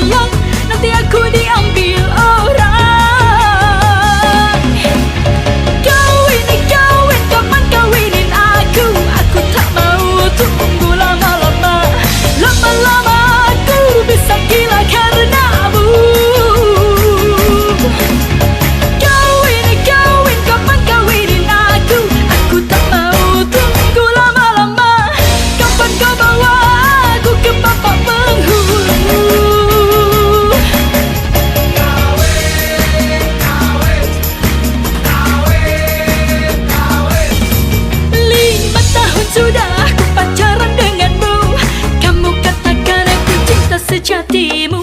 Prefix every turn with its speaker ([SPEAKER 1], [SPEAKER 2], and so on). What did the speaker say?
[SPEAKER 1] hilang, nanti aku diambil orang. Kawin, kawin, kapan kawinin aku? Aku tak mau tunggu lama-lama. Lama-lama aku bisa gila karenamu. Kawin, kawin, kapan kawinin aku? Aku tak mau tunggu lama-lama. Kapan kau bawa aku ke bapak penghulu? Sudah aku pacaran denganmu, kamu katakan aku cinta sejatimu.